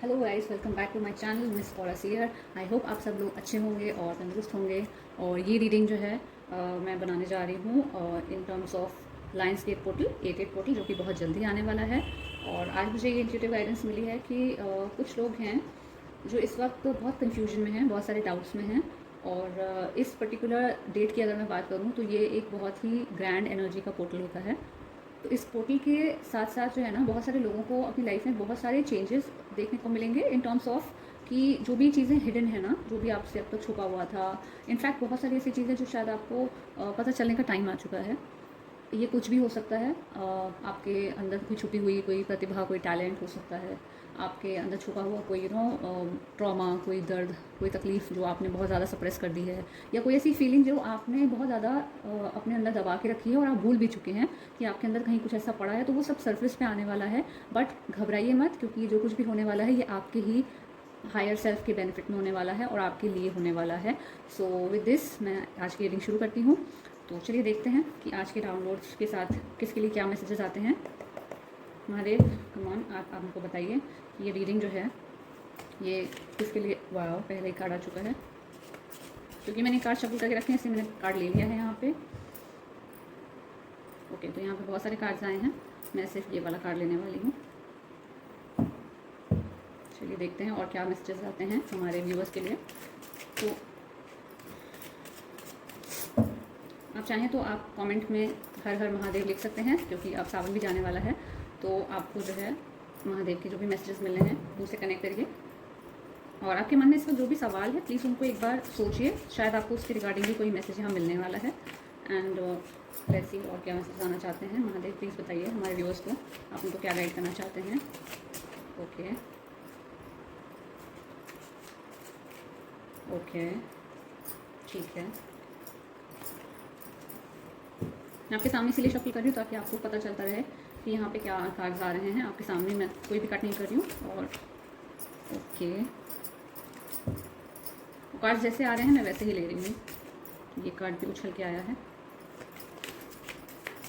Hello guys, welcome back to my channel Miss Paula Sear. I hope आप सब लोग अच्छे होंगे और तंदुरुस्त होंगे। और ये रीडिंग जो है मैं बनाने जा रही हूँ in terms of lions gate portal, eight portal, जो कि बहुत जल्दी आने वाला है। और आज मुझे ये इंट्यूटिव गाइडेंस मिली है कि कुछ लोग हैं जो इस वक्त बहुत कन्फ्यूजन में हैं, बहुत सारे डाउट्स में हैं। और इस पर्टिकुलर डेट की अगर मैं बात करूँ तो ये एक बहुत ही ग्रैंड एनर्जी का पोर्टल होता है। तो इस पोर्टल के साथ साथ जो है ना, बहुत सारे लोगों को अपनी लाइफ में बहुत सारे चेंजेस देखने को मिलेंगे इन टर्म्स ऑफ कि जो भी चीज़ें हिडन है ना, जो भी आपसे अब तक छुपा हुआ था। इनफैक्ट बहुत सारी ऐसी चीज़ें जो शायद आपको पता चलने का टाइम आ चुका है। ये कुछ भी हो सकता है। आपके अंदर कोई छुपी हुई कोई प्रतिभा, कोई टैलेंट हो सकता है। आपके अंदर छुपा हुआ कोई ट्रॉमा, कोई दर्द, कोई तकलीफ़ जो आपने बहुत ज़्यादा सप्रेस कर दी है, या कोई ऐसी फीलिंग जो आपने बहुत ज़्यादा अपने अंदर दबा के रखी है और आप भूल भी चुके हैं कि आपके अंदर कहीं कुछ ऐसा पड़ा है। तो वो सब सरफेस पे आने वाला है। बट घबराइए मत, क्योंकि जो कुछ भी होने वाला है ये आपके ही हायर सेल्फ के बेनिफिट में होने वाला है और आपके लिए होने वाला है। सो विद दिस मैं आज की रीडिंग शुरू करती हूँ। तो चलिए देखते हैं कि आज के डाउनलोड्स के साथ किसके लिए क्या मैसेजेस आते हैं। महादेव कमान, आप हमको बताइए कि ये रीडिंग जो है ये किसके लिए। वाह, पहले ही कार्ड आ चुका है। क्योंकि मैंने कार्ड शफल करके रखे हैं इसलिए मैंने कार्ड ले लिया है यहाँ पे। ओके, तो यहाँ पे बहुत सारे कार्ड्स आए हैं, मैं सिर्फ ये वाला कार्ड लेने वाली हूँ। चलिए देखते हैं और क्या मैसेजेस आते हैं हमारे व्यूअर्स के लिए। तो आप चाहें तो आप कमेंट में हर हर महादेव लिख सकते हैं, क्योंकि अब सावन भी जाने वाला है। तो आपको जो है महादेव के जो भी मैसेजेस मिल रहे हैं उनसे कनेक्ट करिए। और आपके मन में इस वक्त जो भी सवाल है प्लीज़ उनको एक बार सोचिए, शायद आपको उसके रिगार्डिंग भी कोई मैसेज यहाँ मिलने वाला है। एंड लेट्स सी और क्या मैसेज आना चाहते हैं। महादेव प्लीज़ बताइए हमारे व्यूअर्स को, आप उनको क्या गाइड करना चाहते हैं। ओके ओके, ठीक है। मैं आपके सामने इसीलिए शफल कर रही हूँ ताकि आपको पता चलता रहे कि यहाँ पे क्या कार्ड्स आ रहे हैं। आपके सामने मैं कोई भी कट नहीं कर रही हूँ। और ओके, कार्ड्स जैसे आ रहे हैं मैं वैसे ही ले रही हूँ। ये कार्ड भी उछल के आया है।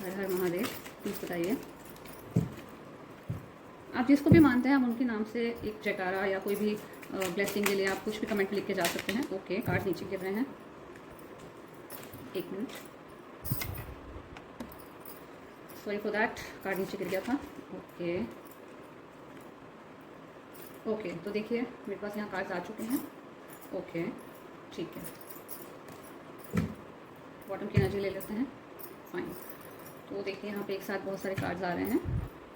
हर हर महादेव, प्लीज़ बताइए। आप जिसको भी मानते हैं आप उनके नाम से एक जयकारा या कोई भी ब्लेसिंग के लिए आप कुछ भी कमेंट लिख के जा सकते हैं। ओके, कार्ड नीचे गिर रहे हैं। एक minute, sorry for that, card नीचे गिर गया था। ओके ओके, तो देखिए मेरे पास यहाँ कार्ड्स आ चुके हैं। ओके ठीक है, बॉटम की एनर्जी ले लेते हैं। फाइन, तो देखिए यहाँ पे एक साथ बहुत सारे कार्ड्स आ रहे हैं।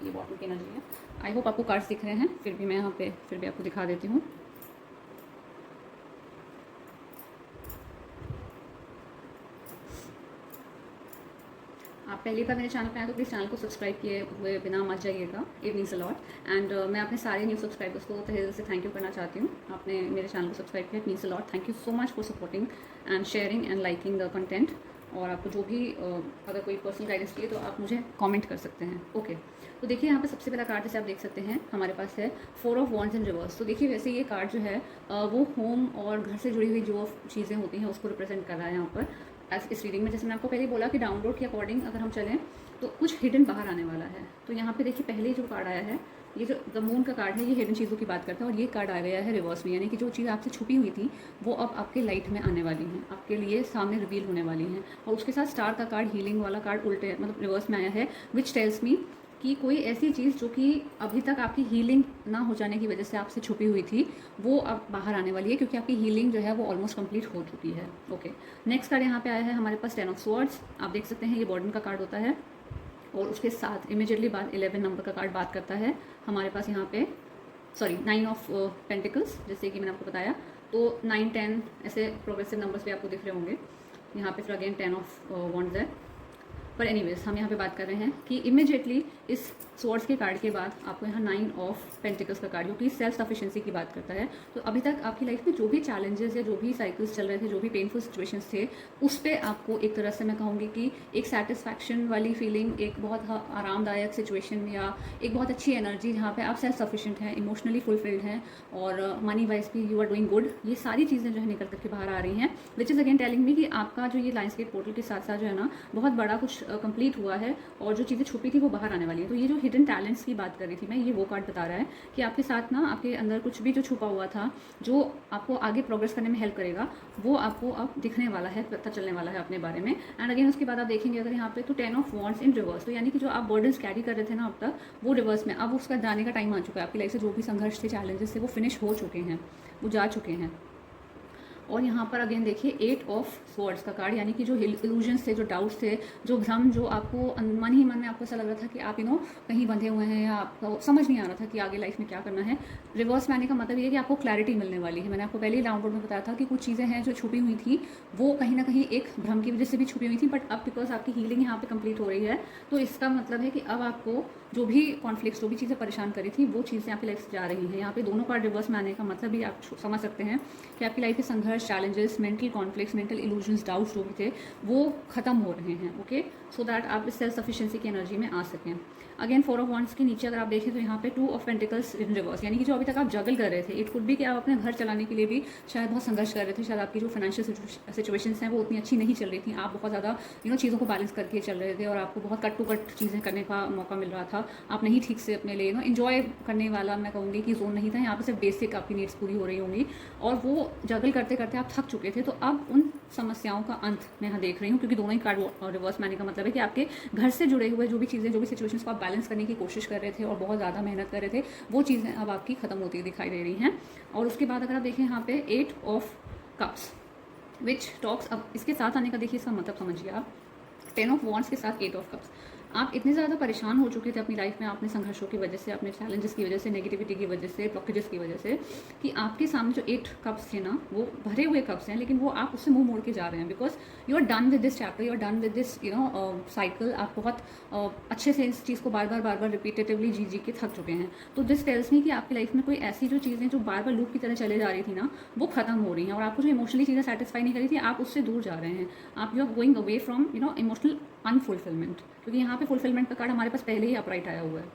ये बॉटम की एनर्जी है। आई होप आपको कार्ड्स दिख रहे हैं, फिर भी मैं यहाँ पे फिर भी आपको दिखा देती हूँ। आप पहली बार मेरे चैनल पे आए तो प्लीज़ चैनल को सब्सक्राइब किए हुए बिना मत जाइएगा, it means a lot. And मैं अपने सारे न्यू सब्सक्राइबर्स को तहे दिल से थैंक यू करना चाहती हूँ। आपने मेरे चैनल को सब्सक्राइब किया, it means a lot. Thank you so much for supporting and sharing and liking the content. और आपको जो भी अगर कोई पर्सनल गाइडेंस चाहिए तो आप मुझे कमेंट कर सकते हैं। ओके, तो देखिए यहाँ पे सबसे पहला कार्ड जैसे आप देख सकते हैं हमारे पास है 4 ऑफ वॉन्ड्स इन रिवर्स। तो देखिए वैसे ये कार्ड जो है वो होम और घर से जुड़ी हुई जो चीज़ें होती हैं उसको रिप्रेजेंट कर रहा है यहाँ पर इस रीडिंग में। जैसे मैंने आपको पहले बोला कि डाउनलोड के अकॉर्डिंग अगर हम चलें तो कुछ हिडन बाहर आने वाला है। तो यहाँ पे देखिए पहले जो कार्ड आया है, ये जो द मून का कार्ड है, ये हिडन चीज़ों की बात करता है। और ये कार्ड आ गया है रिवर्स में, यानी कि जो चीज़ आपसे छुपी हुई थी वो अब आपके लाइट में आने वाली हैं, आपके लिए सामने रिवील होने वाली हैं। और उसके साथ स्टार का कार्ड, हीलिंग वाला कार्ड उल्टे मतलब रिवर्स में आया है, विच टेल्स मी कि कोई ऐसी चीज़ जो कि अभी तक आपकी हीलिंग ना हो जाने की वजह से आपसे छुपी हुई थी वो अब बाहर आने वाली है, क्योंकि आपकी हीलिंग जो है वो ऑलमोस्ट कंप्लीट हो चुकी है। ओके, नेक्स्ट कार्ड यहाँ पे आया है हमारे पास 10 ऑफ स्वॉर्ड्स। आप देख सकते हैं ये बॉर्डन का कार्ड होता है। और उसके साथ इमीडिएटली बाद 11 नंबर का कार्ड बात करता है हमारे पास यहाँ पे, सॉरी 9 ऑफ पेंटिकल्स, जैसे कि मैंने आपको बताया। तो 9, 10 ऐसे प्रोग्रेसिव नंबर्स भी आपको दिख रहे होंगे यहाँ पे। फिर अगेन 10 ऑफ वॉन्ड्स है। पर एनीवेज हम यहाँ पे बात कर रहे हैं कि इमीडिएटली इस स्वॉर्ड्स के कार्ड के बाद आपको यहाँ 9 ऑफ पेंटिकल्स का कार्ड, जो कि सेल्फ सफिशिएंसी की बात करता है। तो अभी तक आपकी लाइफ में जो भी चैलेंजेस या जो भी साइकिल्स चल रहे थे, जो भी पेनफुल सिचुएशंस थे, उस पर आपको एक तरह से मैं कहूँगी कि एक सेटिस्फैक्शन वाली फीलिंग, एक बहुत आरामदायक सिचुएशन या एक बहुत अच्छी एनर्जी जहाँ पे आप सेल्फ सफिशिएंट हैं, इमोशनली फुलफिल्ड हैं और मनी वाइज भी यू आर डूइंग गुड। ये सारी चीज़ें जो है निकल करके बाहर आ रही हैं, which is again telling me कि आपका जो ये लाइंस गेट पोर्टल के साथ साथ जो है ना बहुत बड़ा कुछ कंप्लीट हुआ है और जो चीज़ें छुपी थी वो बाहर आने वाली है। तो ये जो हिडन टैलेंट्स की बात कर रही थी मैं, ये वो कार्ड बता रहा है कि आपके साथ ना आपके अंदर कुछ भी जो छुपा हुआ था, जो आपको आगे प्रोग्रेस करने में हेल्प करेगा, वो आपको अब दिखने वाला है, पता चलने वाला है अपने बारे में। एंड अगेन उसके बाद आप देखेंगे अगर यहाँ पे तो 10 ऑफ वॉन्ड्स इन रिवर्स, तो यानी कि जो आप बर्डन्स कैरी कर रहे थे ना अब तक, वो रिवर्स में अब उसका जाने का टाइम आ चुका है। आपकी लाइफ से जो भी संघर्ष थे, चैलेंजेस थे, वो फिनिश हो चुके हैं, वो जा चुके हैं। और यहाँ पर अगेन देखिए 8 ऑफ स्वॉर्ड्स का कार्ड, यानी कि जो इल्यूजन्स थे, जो डाउट्स थे, जो भ्रम, जो आपको मन ही मन में आपको ऐसा लग रहा था कि आप कहीं बंधे हुए हैं या आपको समझ नहीं आ रहा था कि आगे लाइफ में क्या करना है, रिवर्स में आने का मतलब ये है कि आपको क्लैरिटी मिलने वाली है। मैंने आपको पहले ही डाउनलोड में बताया था कि कुछ चीज़ें हैं जो छुपी हुई थी, वो कहीं ना कहीं एक भ्रम की वजह से भी छुपी हुई थी, बट अब बिकॉज आपकी हीलिंग यहाँ पे कंप्लीट हो रही है, तो इसका मतलब है कि अब आपको जो भी कॉन्फ्लिक्ट्स, जो भी चीज़ें परेशान करी थी, वो चीज़ें आपकी लाइफ से जा रही हैं। यहाँ पे दोनों कार्ड रिवर्स में आने का मतलब भी आप समझ सकते हैं कि आपकी लाइफ के संघर्ष, challenges, mental conflicts, mental illusions, doubts जो भी थे, वो खत्म हो रहे हैं। ओके, सो दैट आप इस सेल्फ सफिशिएंसी की एनर्जी में आ सकें। अगेन 4 ऑफ वॉन्ड्स के नीचे अगर आप देखें तो यहाँ पे 2 ऑफ पेंटिकल्स इन रिवर्स, यानी कि जो अभी तक आप जगल कर रहे थे, इट कुड भी कि आप अपने घर चलाने के लिए भी शायद बहुत संघर्ष कर रहे थे, शायद आपकी जो फाइनेंशियल सिचुएशंस हैं वो उतनी अच्छी नहीं चल रही थी, आप बहुत ज़्यादा चीज़ों को बैलेंस करके चल रहे थे और आपको बहुत कट टू कट चीज़ें करने का मौका मिल रहा था, आप नहीं ठीक से अपने लिए इन्जॉय करने वाला, मैं कहूँगी कि जोन नहीं था, यहाँ पर सिर्फ बेसिक आपकी नीड्स पूरी हो रही होंगी और वो जगल करते करते आप थक चुके थे। तो अब उन समस्याओं का अंत मैं यहाँ देख रही हूँ, क्योंकि दोनों ही कार्ड रिवर्स में आने का मतलब है कि आपके घर से जुड़े हुए जो भी चीज़ें, जो भी सिचुएशंस को आप बैलेंस करने की कोशिश कर रहे थे और बहुत ज़्यादा मेहनत कर रहे थे, वो चीज़ें अब आपकी खत्म होती दिखाई दे रही हैं। और उसके बाद अगर आप देखें यहाँ पे 8 ऑफ कप्स विच टॉक्स, अब इसके साथ आने का देखिए इसका मतलब समझिए आप, 10 ऑफ वॉन्ड्स के साथ 8 ऑफ कप्स। आप इतने ज़्यादा परेशान हो चुके थे अपनी लाइफ में, अपने संघर्षों की वजह से, अपने चैलेंजेस की वजह से, नेगेटिविटी की वजह से, ब्लॉकेजेस की वजह से, कि आपके सामने जो 8 कप्स थे ना, वो भरे हुए कप्स हैं, लेकिन वो आप उससे मुंह मोड़ के जा रहे हैं, because you are done with this chapter, you are done with this cycle. आप बहुत अच्छे से इस चीज़ को बार बार रिपीटेटिवली जी के थक चुके हैं। तो दिस टेल्स मी कि आपकी लाइफ में कोई ऐसी जो चीज़ें जो बार लूप की तरह चले जा रही थी ना, वो खत्म हो रही हैं और आपको जो इमोशनली चीज़ें सेटिस्फाई नहीं करी थी, आप उससे दूर जा रहे हैं। आप you are going away from emotional unfulfillment, क्योंकि यहाँ पे फुलफिलमेंट का कार्ड हमारे पास पहले ही अपराइट आया हुआ है।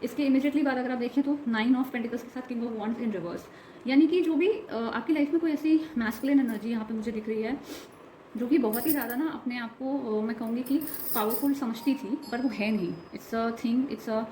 इसके इमीडिएटली बाद अगर आप देखें तो 9 ऑफ पेंटिकल्स के साथ king of wands in reverse, यानी कि जो भी आपकी लाइफ में कोई ऐसी मैस्कुलिन एनर्जी यहाँ पे मुझे दिख रही है, जो कि बहुत ही ज़्यादा ना अपने आप को मैं कहूँगी कि पावरफुल समझती थी, पर वो है नहीं। It's a thing, it's a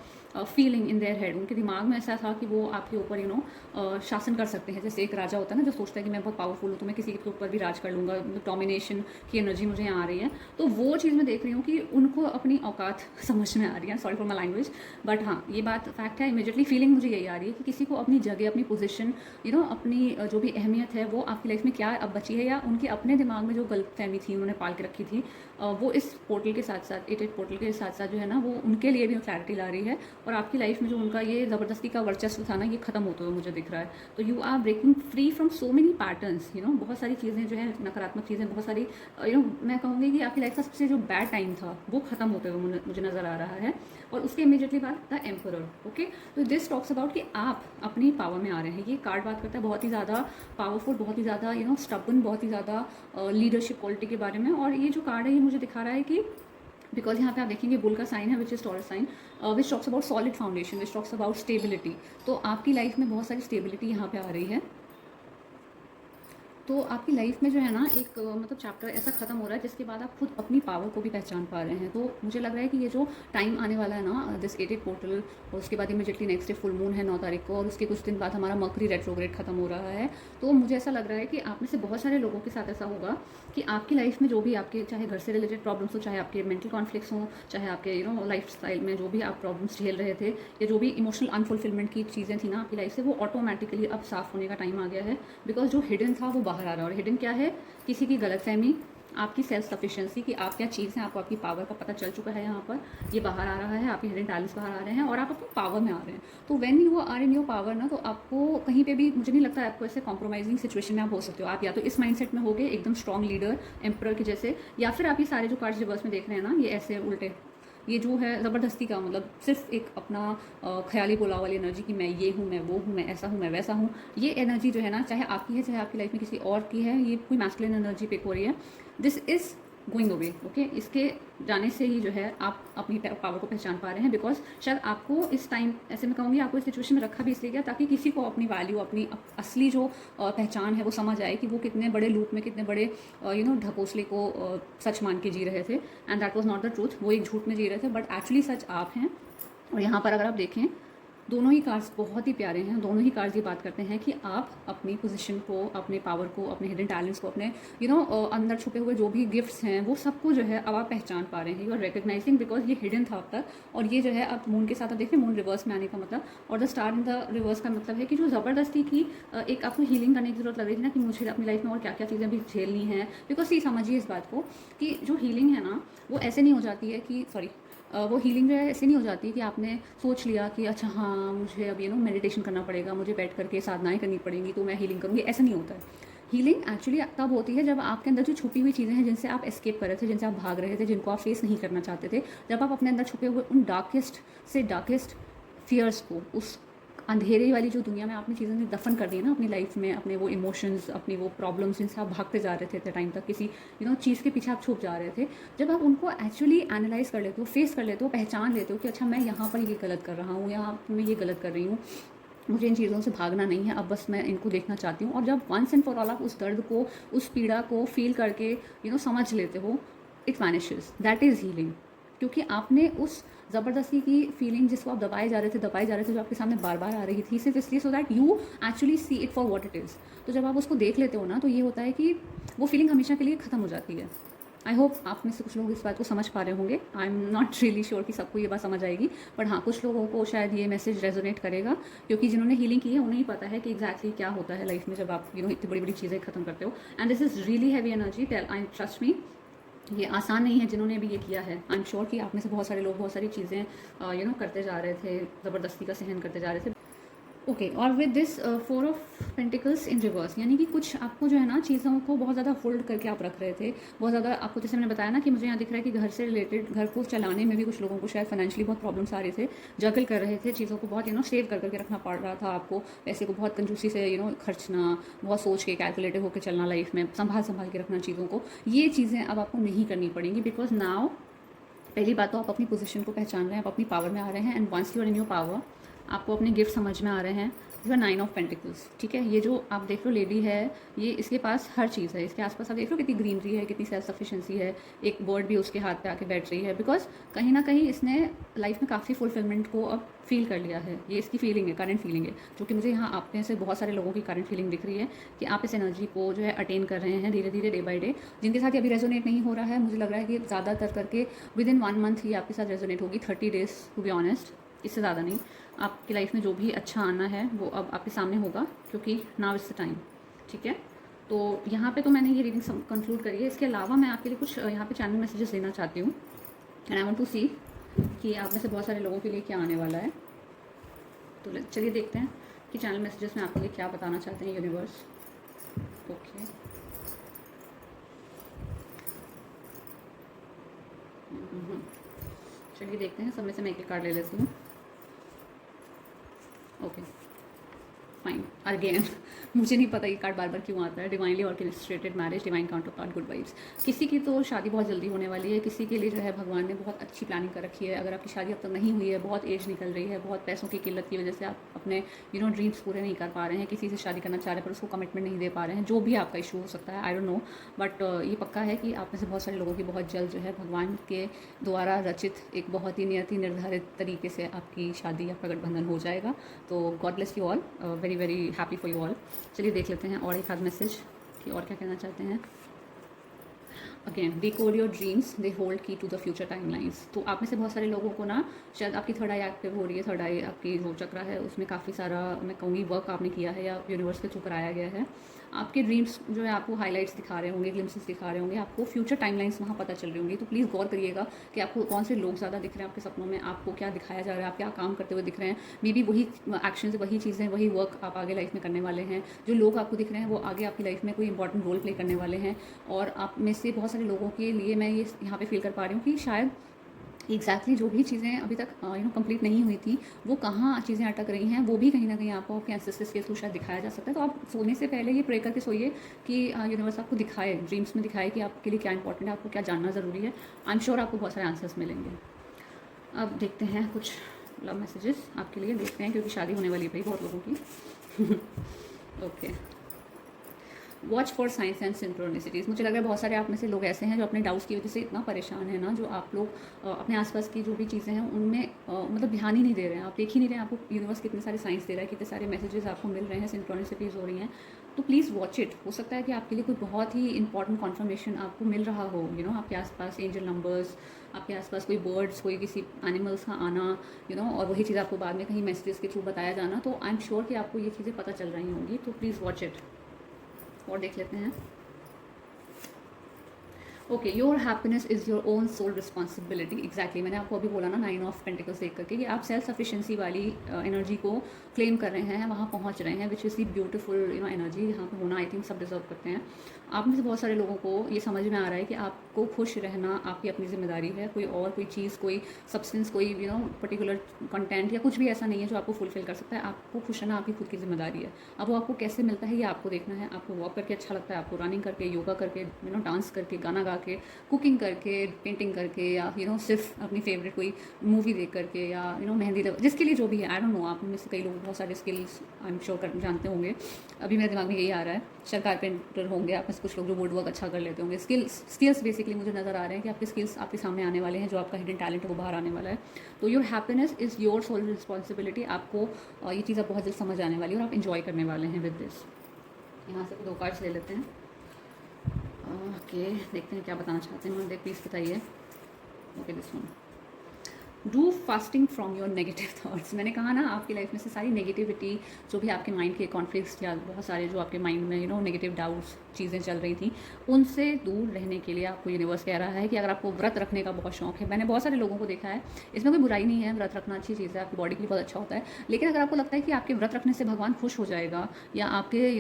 feeling in their head. उनके दिमाग में ऐसा था कि वो आपके ऊपर शासन कर सकते हैं, जैसे एक राजा होता है ना जो सोचता है कि मैं बहुत पावरफुल हूँ तो मैं किसी के ऊपर भी राज कर लूँगा, डोमिनेशन की एनर्जी मुझे यहाँ आ रही है। तो वो चीज़ मैं देख रही हूँ कि उनको अपनी औकात समझ में आ रही है। Sorry for my language, but हाँ ये बात फैक्ट है। इमीडिएटली फीलिंग मुझे यही आ रही है कि किसी को अपनी जगह, अपनी पोजिशन, अपनी जो भी अहमियत है वो आपकी लाइफ में क्या अब बची है, या उनके अपने दिमाग में जो गलतफहमी थी उन्होंने पाल के रखी थी, वो इस पोर्टल के साथ साथ, 8 पोर्टल के साथ साथ जो है ना, वो उनके लिए भी क्लैरिटी ला रही है और आपकी लाइफ में जो उनका ये ज़बरदस्ती का वर्चस्व था ना, ये खत्म होते हुए मुझे दिख रहा है। तो you are breaking free from so many patterns, बहुत सारी चीज़ें जो है, नकारात्मक चीज़ें, बहुत सारी मैं कहूँगी कि आपकी लाइफ का सबसे जो बैड टाइम था वो खत्म होते हुए मुझे नज़र आ रहा है। और उसके इमीडिएटली बाद द एम्परर। ओके, तो दिस टॉक्स अबाउट कि आप अपनी पावर में आ रहे हैं। ये कार्ड बात करता है बहुत ही ज़्यादा पावरफुल, बहुत ही ज़्यादा स्टबन, बहुत ही ज़्यादा लीडरशिप क्वालिटी के बारे में। और ये जो कार्ड है ये मुझे दिखा रहा है कि बिकॉज यहाँ पे आप देखेंगे बुल का साइन है which is Taurus sign, which talks about solid foundation, which talks about stability. तो आपकी लाइफ में बहुत सारी स्टेबिलिटी यहाँ पे आ रही है। तो आपकी लाइफ में जो है ना एक मतलब चैप्टर ऐसा खत्म हो रहा है जिसके बाद आप खुद अपनी पावर को भी पहचान पा रहे हैं। तो मुझे लग रहा है कि ये जो टाइम आने वाला है ना, दिस 8 पोर्टल, और उसके बाद immediately next day full moon है 9 तारीख को, और उसके कुछ दिन बाद हमारा मर्करी रेट्रोग्रेड खत्म हो रहा है। तो मुझे ऐसा लग रहा है कि आप में से बहुत सारे लोगों के साथ ऐसा होगा कि आपकी लाइफ में जो भी आपके, चाहे घर से रिलेटेड प्रॉब्लम्स हो, चाहे आपके मेंटल कॉन्फ्लिक्ट्स हों, चाहे आपके लाइफ स्टाइल में जो भी आप प्रॉब्लम्स झेल रहे थे, या जो भी इमोशनल अनफुलफिलमेंट की चीज़ें थी ना आपकी लाइफ से, वो ऑटोमेटिकली अब साफ़ होने का टाइम आ गया है। बिकॉज जो हिडन था वो बाहर आ रहा है। और हिडन क्या है? किसी की गलतफहमी, आपकी सेल्फ सफिशिएंसी कि आप क्या चीज़ हैं, आपको आपकी पावर का पता चल चुका है, यहाँ पर ये बाहर आ रहा है, आपके हिडन टैलेंट्स बाहर आ रहे हैं और आप अपनी पावर में आ रहे हैं। तो when you are in your power ना, तो आपको कहीं पे भी, मुझे नहीं लगता आपको ऐसे कॉम्प्रोमाइजिंग सिचुएशन में आप हो सकते हो। आप या तो इस माइंडसेट में होगे एकदम स्ट्रॉन्ग लीडर, एम्परर के जैसे, या फिर आप ये सारे जो कार्ड्स रिवर्स में देख रहे हैं ना, ये ऐसे उल्टे, ये जो है ज़बरदस्ती का, मतलब सिर्फ एक अपना ख्याली पुलाव वाली एनर्जी कि मैं ये हूँ, मैं वो हूँ, मैं ऐसा हूँ, मैं वैसा हूँ, ये एनर्जी जो है ना, चाहे आपकी है चाहे आपकी लाइफ में किसी और की है, ये कोई मैस्कुलिन एनर्जी पिक हो रही है। This is going away. Okay, इसके जाने से ही जो है आप अपनी पावर को पहचान पा रहे हैं, बिकॉज शायद आपको इस टाइम, ऐसे मैं कहूँगी, आपको इस सिचुएशन में रखा भी इसलिए गया ताकि किसी को अपनी वैल्यू, अपनी असली जो पहचान है वो समझ आए कि वो कितने बड़े लूप में, कितने बड़े ढकोसले को सच मान के जी रहे थे, and that was not the truth. वो एक झूठ में जी रहे थे, बट एक्चुअली सच आप हैं। और यहाँ पर अगर आप देखें, दोनों ही कार्ड्स बहुत ही प्यारे हैं। दोनों ही कार्ड्स ये बात करते हैं कि आप अपनी पोजीशन को, अपने पावर को, अपने हिडन टैलेंट्स को, अपने अंदर छुपे हुए जो भी गिफ्ट्स हैं वो सबको जो है अब आप पहचान पा रहे हैं। यू आर रिकग्नाइजिंग, बिकॉज ये हिडन था अब तक। और ये जो है अब मून के साथ आप देखिए, मून रिवर्स में आने का मतलब, और the star in the reverse का मतलब है कि जो ज़बरदस्ती की एक आपको हीलिंग करने की ज़रूरत लग रही थी ना, कि मुझे अपनी लाइफ में और क्या क्या चीज़ें भी झेलनी है। बिकॉज ये समझिए इस बात को कि जो हीलिंग है ना, वो ऐसे नहीं हो जाती है कि वो हीलिंग जो है ऐसे नहीं हो जाती कि आपने सोच लिया कि अच्छा हाँ मुझे अब मेडिटेशन करना पड़ेगा, मुझे बैठ करके साधनाएं करनी पड़ेंगी तो मैं हीलिंग करूँगी। ऐसा नहीं होता है। हीलिंग एक्चुअली तब होती है जब आपके अंदर जो छुपी हुई चीज़ें हैं, जिनसे आप एस्केप कर रहे थे, जिनसे आप भाग रहे थे, जिनको आप फेस नहीं करना चाहते थे, जब आप अपने अंदर छुपे हुए उन डार्केस्ट से डार्केस्ट फियर्स को, उस अंधेरे वाली जो दुनिया में आपने चीज़ें दफन कर दी है ना अपनी लाइफ में, अपने वो इमोशंस, अपनी वो प्रॉब्लम्स जिनसे आप भागते जा रहे थे इतने टाइम तक, किसी चीज़ के पीछे आप छुप जा रहे थे, जब आप उनको एक्चुअली एनालाइज कर लेते हो, फेस कर लेते हो, पहचान लेते हो कि अच्छा मैं यहाँ पर ये गलत कर रहा हूँ, यहाँ मैं ये गलत कर रही हूँ, मुझे इन चीज़ों से भागना नहीं है, अब बस मैं इनको देखना चाहती हूँ। और जब वंस एंड फॉर ऑल आप उस दर्द को, उस पीड़ा को फील करके समझ लेते हो, it vanishes. That is healing. क्योंकि आपने उस ज़बरदस्ती की फीलिंग जिसको आप दबाए जा रहे थे, जो आपके सामने बार बार आ रही थी, सिर्फ इसलिए so that you actually see it for what it is. तो जब आप उसको देख लेते हो ना, तो ये होता है कि वो फीलिंग हमेशा के लिए ख़त्म हो जाती है। आई होप आप में से कुछ लोग इस बात को समझ पा रहे होंगे। I am not really sure कि सबको ये बात समझ आएगी, बट हाँ, कुछ लोगों को शायद ये मैसेज रेजोनेट करेगा, क्योंकि जिन्होंने हीलिंग की है उन्हें ही पता है कि एग्जैक्टली क्या होता है लाइफ में जब आप इतनी बड़ी बड़ी चीज़ें ख़त्म करते हो। And this is really heavy energy, I trust me. ये आसान नहीं है जिन्होंने भी ये किया है। आई एम श्योर कि आप में से बहुत सारे लोग बहुत सारी चीज़ें करते जा रहे थे, ज़बरदस्ती का सहन करते जा रहे थे। ओके, और with this 4 of pentacles in reverse, यानी कि कुछ आपको जो है ना चीज़ों को बहुत ज़्यादा होल्ड करके आप रख रहे थे, बहुत ज़्यादा आपको, जैसे मैंने बताया ना कि मुझे यहाँ दिख रहा है कि घर से रिलेटेड, घर को चलाने में भी कुछ लोगों को शायद फाइनेंशियली बहुत प्रॉब्लम्स आ रहे थे, जगल कर रहे थे चीज़ों को, बहुत सेव कर करके रखना पड़ रहा था आपको, पैसे को बहुत कंजूसी से खर्चना, बहुत सोच के कैलकुलेटिव होकर चलना, लाइफ में संभाल के रखना चीज़ों को। ये चीज़ें अब आपको नहीं करनी पड़ेंगी, बिकॉज नाउ पहली बात तो आप अपनी पोजीशन को पहचान रहे हैं, आप अपनी पावर में आ रहे हैं, and once you are in your power, आपको अपने गिफ्ट समझ में आ रहे हैं। यू आर 9 ऑफ पेंटिकल्स, ठीक है। ये जो आप देख रहे हो लेडी है, ये इसके पास हर चीज़ है, इसके आसपास आप देख रहे हो कितनी ग्रीनरी है, कितनी सेल्फ सफिशिएंसी है, एक बर्ड भी उसके हाथ पे आके बैठ रही है, बिकॉज कहीं ना कहीं इसने लाइफ में काफ़ी फुलफिलमेंट को अब फील कर लिया है। ये इसकी फीलिंग है, करंट फीलिंग है, जो कि मुझे यहाँ आप में से बहुत सारे लोगों की करंट फीलिंग दिख रही है कि आप इस एनर्जी को जो है अटेन कर रहे हैं धीरे धीरे, डे बाई डे। जिनके साथ ये अभी रेजोनेट नहीं हो रहा है, मुझे लग रहा है कि ज़्यादातर करके विद इन 1 मंथ ये आपके साथ रेजोनेट होगी, 30 डेज टू बी ऑनेस्ट, इससे ज़्यादा नहीं। आपकी लाइफ में जो भी अच्छा आना है वो अब आपके सामने होगा, क्योंकि नाउ इज़ द टाइम, ठीक है। तो यहाँ पे तो मैंने ये रीडिंग कंक्लूड करी है। इसके अलावा मैं आपके लिए कुछ यहाँ पे चैनल मैसेजेस देना चाहती हूँ, एंड आई वांट टू सी कि आप में से बहुत सारे लोगों के लिए क्या आने वाला है। तो चलिए देखते हैं कि चैनल मैसेजेस में आपके लिए क्या बताना चाहते हैं यूनिवर्स। ओके, चलिए देखते हैं। सब में से मैं एक कार्ड ले लेती हूँ। ओके, फाइन, अगेन मुझे नहीं पता ये कार्ड बार बार क्यों आता है। Divinely orchestrated marriage, divine counter part, good vibes. किसी की तो शादी बहुत जल्दी होने वाली है, किसी के लिए जो है भगवान ने बहुत अच्छी प्लानिंग कर रखी है। अगर आपकी शादी अब तक नहीं हुई है, बहुत एज निकल रही है, बहुत पैसों की किल्लत की वजह से आप अपने ड्रीम्स पूरे नहीं कर पा रहे हैं, किसी से शादी करना चाह रहे हैं पर उसको कमिटमेंट नहीं दे पा रहे हैं, जो भी आपका इशू हो सकता है, आई डोंट नो, बट ये पक्का है कि आप में से बहुत सारे लोगों की बहुत जल्द जो है भगवान के द्वारा रचित एक बहुत ही नियति निर्धारित तरीके से आपकी शादी, आपका गठबंधन हो जाएगा। तो God bless you all, very very happy for you all. चलिए देख लेते हैं और एक आध मैसेज कि और क्या कहना चाहते हैं। Again, decode your dreams, they hold की टू द फ्यूचर टाइमलाइंस। तो आप में से बहुत सारे लोगों को ना शायद आपकी थर्ड आई एक्टिव हो रही है, थर्ड आई आपकी जो चक्र है उसमें काफ़ी सारा मैं कहूँगी वर्क आपने किया है या यूनिवर्स के थ्रू कराया गया है। आपके ड्रीम्स जो है आपको हाइलाइट्स दिखा रहे होंगे, ग्लिम्सेस दिखा रहे होंगे, आपको फ्यूचर टाइमलाइंस वहाँ पता चल रही होंगी। तो प्लीज़ गौर करिएगा कि आपको कौन से लोग ज़्यादा दिख रहे हैं आपके सपनों में, आपको क्या दिखाया जा रहा है, आप क्या काम करते हुए दिख रहे हैं। मे बी वही एक्शंस, वही चीज़ें, वही वर्क आप आगे लाइफ में करने वाले हैं। जो लोग आपको दिख रहे हैं वो आगे आपकी लाइफ में कोई इंपॉर्टेंट रोल प्ले करने वाले हैं। और आप में से बहुत सारे लोगों के लिए मैं ये यहाँ पे फील कर पा रही हूँ कि शायद एग्जैक्टली जो भी चीज़ें अभी तक कंप्लीट नहीं हुई थी, वो कहाँ चीज़ें अटक रही हैं, वो भी कहीं ना कहीं आपको आपके एंसेस्टर्स के थ्रू शायद दिखाया जा सकता है। तो आप सोने से पहले ये प्रे करके सोइए कि यूनिवर्स आपको दिखाए, ड्रीम्स में दिखाए कि आपके लिए क्या इंपॉर्टेंट है, आपको क्या जानना ज़रूरी है। आई एम श्योर आपको बहुत सारे आंसर्स मिलेंगे। अब देखते हैं कुछ लव मैसेजेस आपके लिए, देखते हैं क्योंकि शादी होने वाली है भाई बहुत लोगों की। Okay, watch for signs and synchronicities. मुझे लग रहा है बहुत सारे आप में से लोग ऐसे हैं जो अपने डाउट्स की वजह से इतना परेशान है ना, जो आप लोग अपने आसपास की जो भी चीज़ें हैं उनमें मतलब ध्यान ही नहीं दे रहे हैं, आप देख ही नहीं रहे हैं आपको यूनिवर्स कितने सारे साइंस दे रहा है, कितने सारे मैसेजेस आपको मिल रहे हैं, सिंक्रोनिसिटीज़ हो रही हैं। तो प्लीज़ वॉच इट। हो सकता है कि आपके लिए कोई बहुत ही इंपॉर्टेंट कॉन्फर्मेशन आपको मिल रहा हो, आपके आसपास एंजल नंबर्स, आपके आसपास कोई बर्ड्स, कोई किसी एनिमल्स का आना, और वही चीज़ आपको बाद में कहीं मैसेजेस के थ्रू बताया जाना। तो आई एम श्योर कि आपको ये चीज़ें पता चल रही होंगी, तो प्लीज़ वॉच इट। और देख लेते हैं। Okay, your happiness is your own sole responsibility. Exactly, मैंने आपको अभी बोला ना 9 ऑफ पेंटिकल्स देख करके कि आप सेल्फ सफिशिएंसी वाली एनर्जी को क्लेम कर रहे हैं, वहाँ पहुँच रहे हैं, which is the beautiful energy, यहाँ पे होना आई थिंक सब डिजर्व करते हैं। आप में से बहुत सारे लोगों को ये समझ में आ रहा है कि आपको खुश रहना आपकी अपनी जिम्मेदारी है, कोई और कोई चीज़, कोई सब्सटेंस, कोई पर्टिकुलर कंटेंट या कुछ भी ऐसा नहीं है जो आपको फुलफिल कर सकता है। आपको खुश रहना आपकी खुद की जिम्मेदारी है। अब वो आपको कैसे मिलता है ये आपको देखना है। आपको वॉक करके अच्छा लगता है, आपको रनिंग करके, योगा करके, डांस करके, गाना गा के, कुकिंग करके, पेंटिंग करके, या सिर्फ अपनी फेवरेट कोई मूवी देख करके, या मेहंदी जिसके लिए जो भी है। आई डोंट नो, आप में से कई लोग बहुत सारे स्किल्स आई एम श्योर जानते होंगे। अभी मेरे दिमाग में यही आ रहा है, शायद कारपेंटर होंगे आप में से कुछ लोग जो वुड वर्क अच्छा कर लेते होंगे। स्किल्स बेसिकली मुझे नज़र आ रहे हैं कि आपके स्किल्स आपके सामने आने वाले हैं, जो आपका हिडन टैलेंट है वो बाहर आने वाला है। तो your happiness is your sole responsibility. आपको ये चीज़ बहुत जल्द समझ आने वाली है और आप इन्जॉय करने वाले हैं विद दिस। यहाँ से 2 कार्ड्स ले लेते हैं। ओके, देखते हैं क्या बताना चाहते हैं मुझे, प्लीज़ बताइए। Okay, this one, do fasting from your negative thoughts. मैंने कहा ना, आपकी लाइफ में से सारी नेगेटिविटी, जो भी आपके माइंड के कॉन्फ्लिक्ट्स या बहुत सारे जो आपके माइंड में नेगेटिव डाउट्स चीज़ें चल रही थी, उनसे दूर रहने के लिए आपको यूनिवर्स कह रहा है कि अगर आपको व्रत रखने का बहुत शौक है, मैंने बहुत सारे लोगों को देखा है, इसमें कोई बुराई नहीं है, व्रत रखना अच्छी चीज़ है, आपकी बॉडी के लिए बहुत अच्छा होता है। लेकिन अगर आपको लगता है कि आपके व्रत रखने से भगवान खुश हो जाएगा, या आपके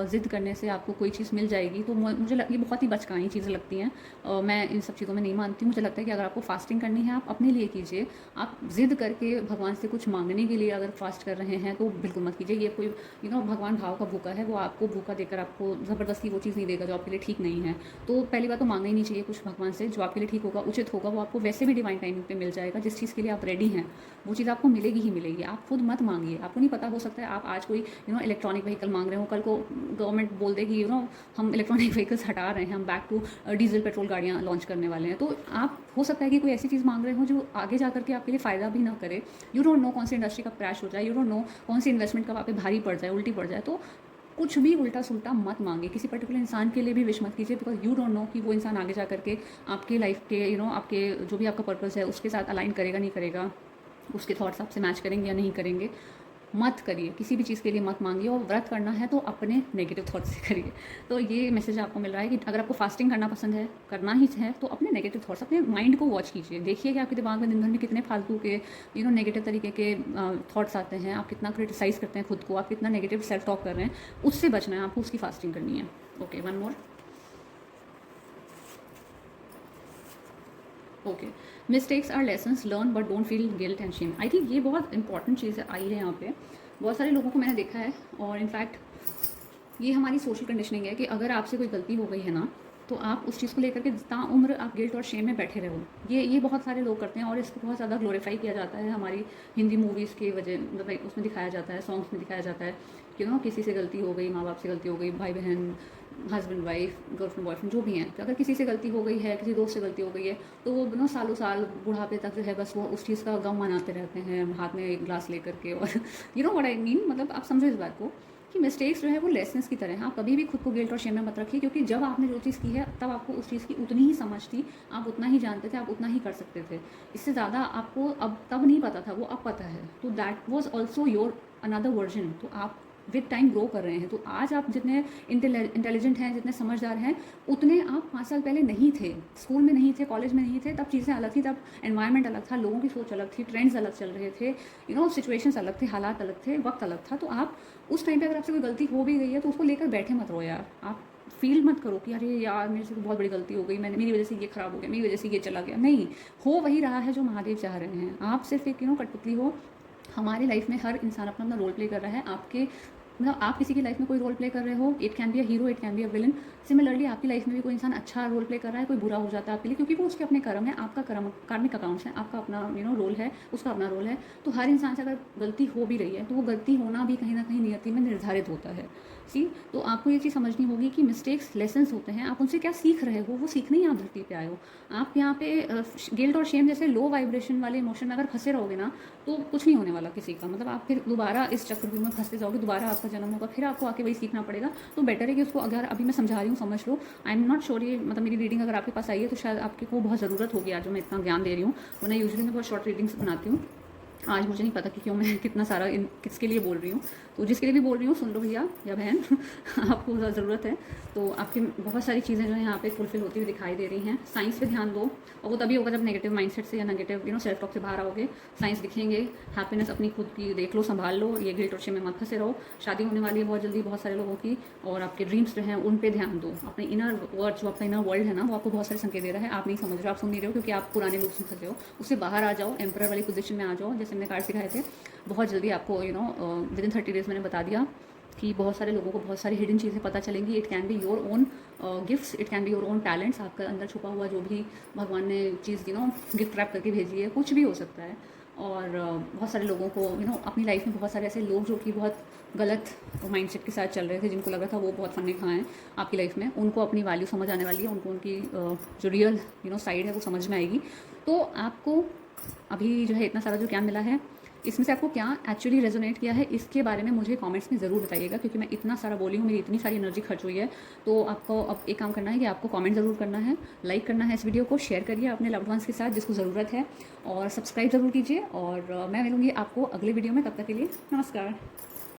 ज़िद करने से आपको कोई चीज़ मिल जाएगी, तो मुझे ये बहुत ही बचकानी चीज़ें लगती हैं। मैं इन सब चीज़ों में नहीं मानती। मुझे लगता है कि अगर आपको फास्टिंग करनी है, आप अपने लिए कीजिए। आप ज़िद करके भगवान से कुछ मांगने के लिए अगर फास्ट कर रहे हैं तो बिल्कुल मत कीजिए। ये कोई भगवान भाव का भूखा है, वो आपको भूखा देकर आपको ज़बरदस्ती वो चीज़ नहीं देगा जो आपके लिए ठीक नहीं है। तो पहली बात तो मांगना ही नहीं चाहिए कुछ भगवान से। जो आपके लिए ठीक होगा, उचित होगा, वो आपको वैसे भी डिवाइन टाइमिंग पे मिल जाएगा। जिस चीज़ के लिए आप रेडी हैं वो चीज़ आपको मिलेगी ही मिलेगी। आप खुद मत मांगिए। आपको नहीं पता, हो सकता है आप आज कोई इलेक्ट्रॉनिक व्हीकल मांग रहे हो, कल को गवर्नमेंट बोल दे कि हम इलेक्ट्रॉनिक व्हीकल्स हटा रहे हैं, हम बैक टू डीजल पेट्रोल गाड़ियाँ लॉन्च करने वाले हैं। तो आप हो सकता है कि कोई ऐसी चीज़ मांग रहे हो जो आगे जा करके आपके लिए फ़ायदा भी ना करे। यू डोंट नो कौन सी इंडस्ट्री का क्रैश हो जाए, यू डोंट नो कौन सी इन्वेस्टमेंट कब आप पे भारी पड़ जाए, उल्टी पड़ जाए। तो कुछ भी उल्टा सुल्टा मत मांगे। किसी पर्टिकुलर इंसान के लिए भी विश मत कीजिए, बिकॉज यू डोंट नो कि वो इंसान आगे जा करके आपके लाइफ के आपके जो भी आपका पर्पस है उसके साथ अलाइन करेगा नहीं करेगा, उसके थॉट्स आपसे मैच करेंगे या नहीं करेंगे। मत करिए, किसी भी चीज़ के लिए मत मांगिए। और व्रत करना है तो अपने नेगेटिव थॉट्स से करिए। तो ये मैसेज आपको मिल रहा है कि अगर आपको फास्टिंग करना पसंद है, करना ही है, तो अपने नेगेटिव थॉट्स, अपने माइंड को वॉच कीजिए। देखिए कि आपके दिमाग में दिन भर में कितने फालतू के नेगेटिव तरीके के थॉट्स आते हैं। आप कितना क्रिटिसाइज़ करते हैं खुद को, आप कितना नेगेटिव सेल्फ टॉक कर रहे हैं, उससे बचना है आपको, उसकी फास्टिंग करनी है। Okay, one more. Okay, mistakes are lessons learn but don't feel guilt and shame. I think ये बहुत इंपॉर्टेंट चीज़ आई है यहाँ पे। बहुत सारे लोगों को मैंने देखा है, और इनफैक्ट ये हमारी सोशल कंडीशनिंग है कि अगर आपसे कोई गलती हो गई है ना, तो आप उस चीज़ को लेकर के जितना उम्र आप गिल्ट और शेम में बैठे रहो। ये बहुत सारे लोग करते हैं, और इसको बहुत ज़्यादा ग्लोरीफाई किया जाता है हमारी हिंदी मूवीज़ की वजह, मतलब उसमें दिखाया जाता है, सॉन्ग्स में दिखाया जाता है कि किसी से गलती हो गई, माँ बाप से गलती हो गई, भाई बहन, हस्बैंड वाइफ, गर्लफ्रेंड बॉयफ्रेंड, जो भी हैं, तो अगर किसी से गलती हो गई है, किसी दोस्त से गलती हो गई है, तो वो सालों साल बुढ़ापे तक जो है बस वो उस चीज़ का गम मनाते रहते हैं, हाथ में एक ग्लास लेकर के। और व्हाट आई मीन, मतलब आप समझो इस बात को कि मिस्टेक्स जो है वो लेसन्स की तरह हैं। आप कभी भी खुद को गिल्ट और शेम में मत रखिए, क्योंकि जब आपने जो चीज़ की है तब आपको उस चीज़ की उतनी ही समझ थी, आप उतना ही जानते थे, आप उतना ही कर सकते थे। इससे ज़्यादा आपको अब तब नहीं पता था, वो अब पता है। तो that was also your another version. तो आप विद टाइम ग्रो कर रहे हैं। तो आज आप जितने इंटेलिजेंट हैं, जितने समझदार हैं, उतने आप 5 साल पहले नहीं थे। स्कूल में नहीं थे, कॉलेज में नहीं थे, तब चीज़ें अलग थी, तब एनवायरनमेंट अलग था, लोगों की सोच अलग थी, ट्रेंड्स अलग चल रहे थे, सिचुएशंस अलग थे, हालात अलग थे, वक्त अलग था। तो आप उस टाइम पे अगर आपसे कोई गलती हो भी गई है तो उसको लेकर बैठे मत रहो यार। आप फील मत करो कि अरे यार मेरे से तो बहुत बड़ी गलती हो गई, मैंने मेरी वजह से ये ख़राब हो गया, मेरी वजह से ये चला गया। नहीं, हो वही रहा है जो महादेव चाह रहे हैं। आप सिर्फ एक कठपुतली हो। हमारी लाइफ में हर इंसान अपना अपना रोल प्ले कर रहा है। आपके मतलब आप किसी की लाइफ में कोई रोल प्ले कर रहे हो, it can be a hero, it can be a villain. Similarly आपकी लाइफ में भी कोई इंसान अच्छा रोल प्ले कर रहा है, कोई बुरा हो जाता है आपके लिए, क्योंकि वो उसके अपने कर्म है। आपका कर्म कार्मिक अकाउंट्स है, आपका अपना रोल है, उसका अपना रोल है। तो हर इंसान से अगर गलती हो भी रही है तो वो गलती होना भी कहीं ना कहीं नियति में निर्धारित होता है। सी, तो आपको ये चीज़ समझनी होगी कि मिस्टेक्स लेसन्स होते हैं। आप उनसे क्या सीख रहे हो, वो सीखने ही आप धरती पे आए हो। आप यहाँ पे गिल्ट और शेम जैसे लो वाइब्रेशन वाले इमोशन में अगर फंसे रहोगे ना, तो कुछ नहीं होने वाला किसी का। मतलब आप फिर दोबारा इस चक्रव्यूह में फंसते जाओगे, दोबारा आपका जन्म होगा, फिर आपको आके वही सीखना पड़ेगा। तो बेटर है कि उसको, अगर अभी मैं समझा रही हूँ समझ लो। आई एम नॉट श्योर, ये मतलब मेरी रीडिंग अगर आपके पास आई है तो शायद आपको बहुत ज़रूरत होगी आज जो मैं इतना ज्ञान दे रही हूँ। वरना यूजुअली मैं बहुत शॉर्ट रीडिंग्स बनाती हूँ। आज मुझे नहीं पता कि क्यों मैं कितना सारा किसके लिए बोल रही हूँ। तो जिसके लिए भी बोल रही हूँ, सुन लो भैया या बहन आपको ज़रूरत है तो आपकी बहुत सारी चीज़ें जो है यहाँ पे फुलफिल होती हुई दिखाई दे रही हैं। साइंस पे ध्यान दो, और वो तभी होगा जब नेगेटिव माइंडसेट से या नेगेटिव सेल्फ टॉक से बाहर आओगे। साइंस दिखेंगे, हैप्पीनेस अपनी खुद की देख लो, संभाल लो, ये गिल्ट और शेम में मत फंसे रहो। शादी होने वाली है बहुत जल्दी बहुत सारे लोगों की, और आपके ड्रीम्स जो हैं उन पर ध्यान दो। अपने इनर वर्ड, जो आपका इनर वर्ल्ड है ना, वो आपको बहुत सारे संकेत दे रहा है। आप नहीं समझ रहे हो, आप सुन नहीं रहे हो, क्योंकि आप पुराने लूप में फंसे हो। उससे बाहर आ जाओ, एम्परर वाली पोजीशन में आ जाओ, जैसे मैंने कार्ड सिखाए थे। बहुत जल्दी आपको विद इन 30 डेज़ मैंने बता दिया कि बहुत सारे लोगों को बहुत सारी हिडन चीज़ें पता चलेंगी। It can be your own gifts, it can be your own talents. आपका अंदर छुपा हुआ जो भी भगवान ने चीज़ गिफ्ट रैप करके भेजी है, कुछ भी हो सकता है। और बहुत सारे लोगों को अपनी लाइफ में बहुत सारे ऐसे लोग जो कि बहुत गलत माइंडसेट के साथ चल रहे थे, जिनको लग रहा था वो बहुत फन्ने खां हैं आपकी लाइफ में, उनको अपनी वैल्यू समझ आने वाली है। उनको उनकी जो रियल साइड है वो समझ में आएगी। तो आपको अभी जो है इतना सारा जो ज्ञान मिला है, इसमें से आपको क्या एक्चुअली रेजोनेट किया है, इसके बारे में मुझे कमेंट्स में ज़रूर बताइएगा, क्योंकि मैं इतना सारा बोली हूँ, मेरी इतनी सारी एनर्जी खर्च हुई है। तो आपको अब एक काम करना है कि आपको कमेंट ज़रूर करना है, लाइक करना है, इस वीडियो को शेयर करिए अपने लव्ड वंस के साथ जिसको ज़रूरत है, और सब्सक्राइब ज़रूर कीजिए। और मैं मिलूँगी आपको अगले वीडियो में, तब तक के लिए नमस्कार।